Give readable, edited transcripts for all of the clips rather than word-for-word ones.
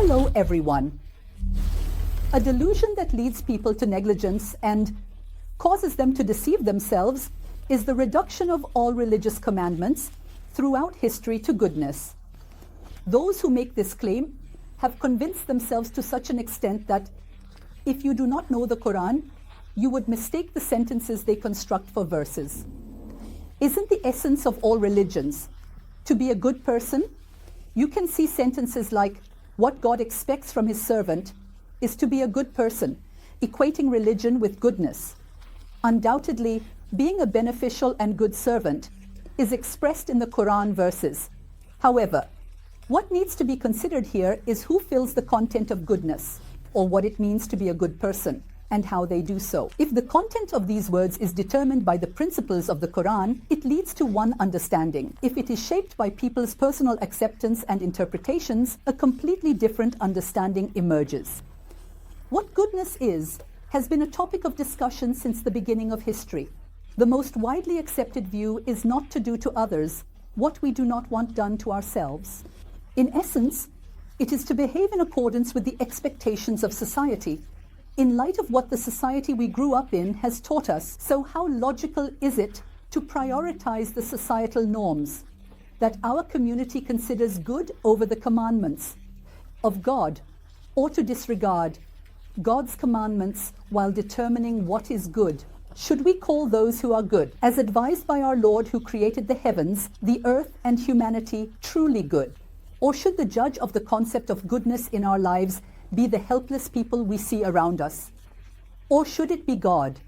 Hello, everyone. A delusion that leads people to negligence and causes them to deceive themselves is the reduction of all religious commandments throughout history to goodness. Those who make this claim have convinced themselves to such an extent that if you do not know the Quran, you would mistake the sentences they construct for verses. Isn't the essence of all religions to be a good person? You can see sentences like, what God expects from his servant is to be a good person, equating religion with goodness. Undoubtedly, being a beneficial and good servant is expressed in the Quran verses. However, what needs to be considered here is who fills the content of goodness, or what it means to be a good person, and how they do so. If the content of these words is determined by the principles of the Quran, it leads to one understanding. If it is shaped by people's personal acceptance and interpretations, a completely different understanding emerges. What goodness is has been a topic of discussion since the beginning of history. The most widely accepted view is not to do to others what we do not want done to ourselves. In essence, it is to behave in accordance with the expectations of society, in light of what the society we grew up in has taught us. So how logical is it to prioritize the societal norms that our community considers good over the commandments of God, or to disregard God's commandments while determining what is good? Should we call those who are good, as advised by our Lord who created the heavens, the earth, and humanity, truly good? Or should the judge of the concept of goodness in our lives be the helpless people we see around us? Or should it be God,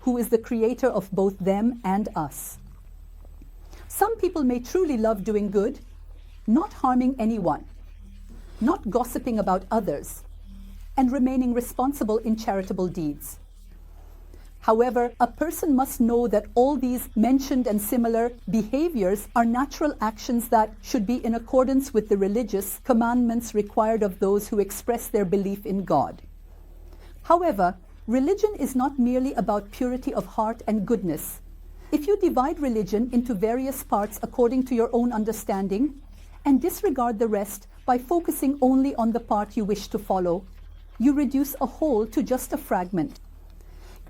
who is the creator of both them and us? Some people may truly love doing good, not harming anyone, not gossiping about others, and remaining responsible in charitable deeds. However, a person must know that all these mentioned and similar behaviors are natural actions that should be in accordance with the religious commandments required of those who express their belief in God. However, religion is not merely about purity of heart and goodness. If you divide religion into various parts according to your own understanding and disregard the rest by focusing only on the part you wish to follow, you reduce a whole to just a fragment.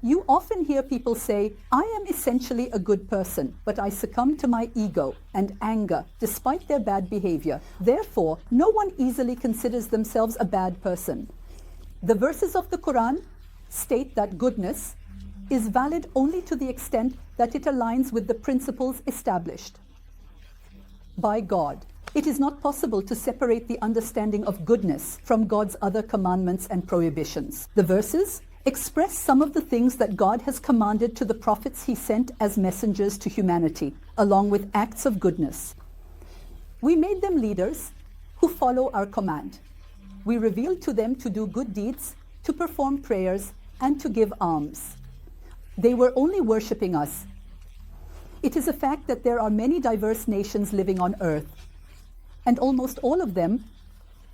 You often hear people say, I am essentially a good person, but I succumb to my ego and anger despite their bad behavior. Therefore, no one easily considers themselves a bad person. The verses of the Quran state that goodness is valid only to the extent that it aligns with the principles established by God. It is not possible to separate the understanding of goodness from God's other commandments and prohibitions. The verses express some of the things that God has commanded to the prophets he sent as messengers to humanity, along with acts of goodness. We made them leaders who follow our command. We revealed to them to do good deeds, to perform prayers, and to give alms. They were only worshipping us. It is a fact that there are many diverse nations living on earth, and almost all of them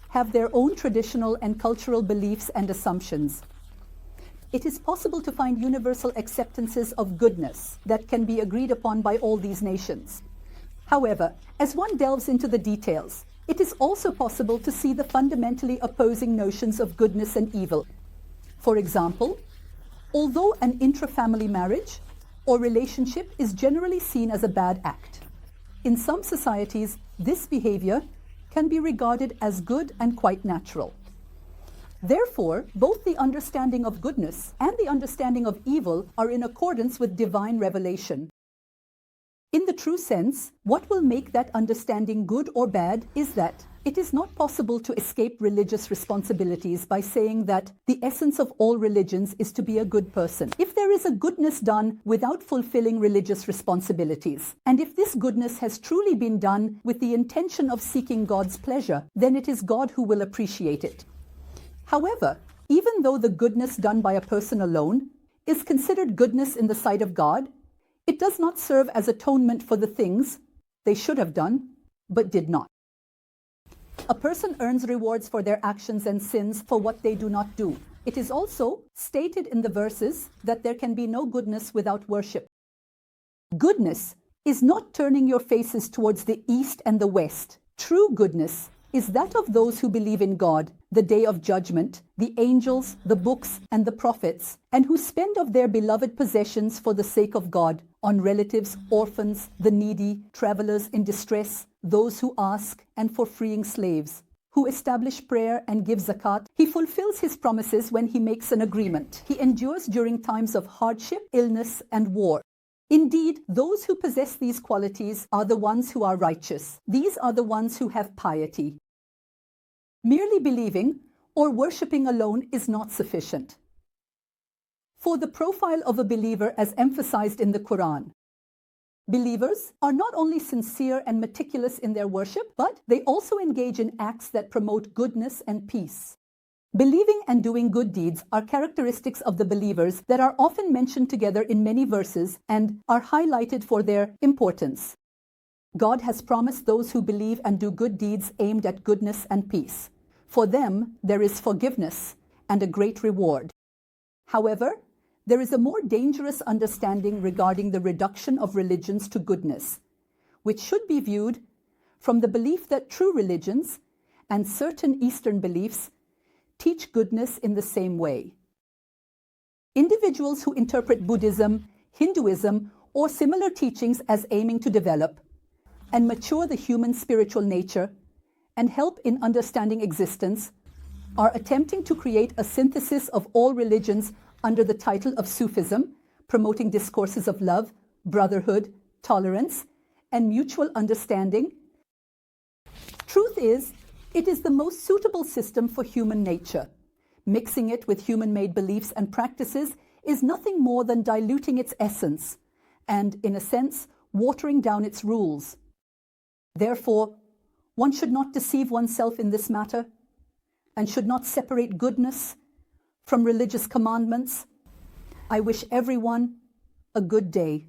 have their own traditional and cultural beliefs and assumptions. It is possible to find universal acceptances of goodness that can be agreed upon by all these nations. However, as one delves into the details, it is also possible to see the fundamentally opposing notions of goodness and evil. For example, although an intra-family marriage or relationship is generally seen as a bad act, in some societies, this behavior can be regarded as good and quite natural. Therefore, both the understanding of goodness and the understanding of evil are in accordance with divine revelation. In the true sense, what will make that understanding good or bad is that it is not possible to escape religious responsibilities by saying that the essence of all religions is to be a good person. If there is a goodness done without fulfilling religious responsibilities, and if this goodness has truly been done with the intention of seeking God's pleasure, then it is God who will appreciate it. However, even though the goodness done by a person alone is considered goodness in the sight of God, it does not serve as atonement for the things they should have done, but did not. A person earns rewards for their actions and sins for what they do not do. It is also stated in the verses that there can be no goodness without worship. Goodness is not turning your faces towards the east and the west. True goodness is that of those who believe in God, the day of judgment, the angels, the books, and the prophets, and who spend of their beloved possessions for the sake of God, on relatives, orphans, the needy, travelers in distress, those who ask, and for freeing slaves, who establish prayer and give zakat. He fulfills his promises when he makes an agreement. He endures during times of hardship, illness, and war. Indeed, those who possess these qualities are the ones who are righteous. These are the ones who have piety. Merely believing or worshipping alone is not sufficient. For the profile of a believer as emphasized in the Quran, believers are not only sincere and meticulous in their worship, but they also engage in acts that promote goodness and peace. Believing and doing good deeds are characteristics of the believers that are often mentioned together in many verses and are highlighted for their importance. God has promised those who believe and do good deeds aimed at goodness and peace. For them, there is forgiveness and a great reward. However, there is a more dangerous understanding regarding the reduction of religions to goodness, which should be viewed from the belief that true religions and certain Eastern beliefs teach goodness in the same way. Individuals who interpret Buddhism, Hinduism, or similar teachings as aiming to develop and mature the human spiritual nature and help in understanding existence are attempting to create a synthesis of all religions under the title of Sufism, promoting discourses of love, brotherhood, tolerance, and mutual understanding. Truth is, it is the most suitable system for human nature. Mixing it with human-made beliefs and practices is nothing more than diluting its essence and, in a sense, watering down its rules. Therefore, one should not deceive oneself in this matter and should not separate goodness from religious commandments. I wish everyone a good day.